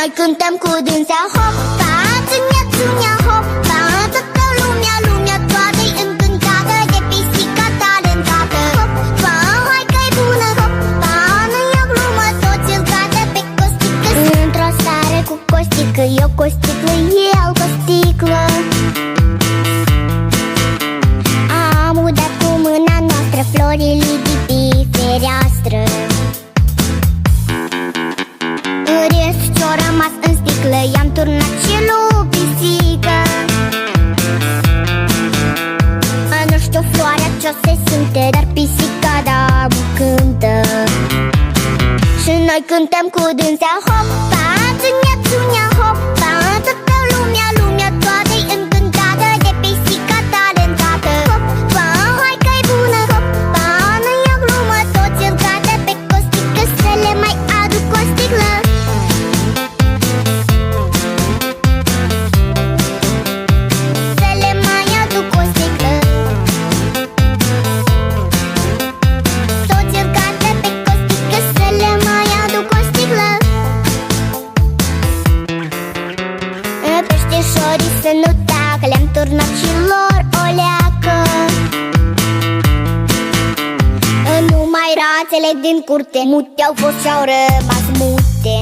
noi cântăm cu dânsea. Hopa, țânia, țânia, hopa, toată lumea toată-i încântată de pisica talentată. Hopa, hai că-i bună, hopa, nu-i o glumă, toți îl cadă pe Costică. Într-o seară cu Costică, eu cu o sticlă, el cu o sticlă. Am udat cu mâna noastră florile de pe fereastră. Rest ce-o rămas în sticlă i-am turnat și lui pisică. Nu știu floarea ce-o se simte, dar pisica da cântă. Și noi cântăm cu dânsea. Hopa, țânia, țânia, hopa, toată lumea toată-i încântată de pisica talentată. Hopa, hai că-i bună, hopa, nu-i o glumă, toți îl cadă pe Costică. Să le mai aduc o sticlă. Să le mai aduc o sticlă. Toți îl cadă pe Costică. Să le mai aduc o sticlă. Peștișorii să nu tacă, le-am turnat și lor o leacă. Numai rațele din curte mute au fost și-au rămas mute.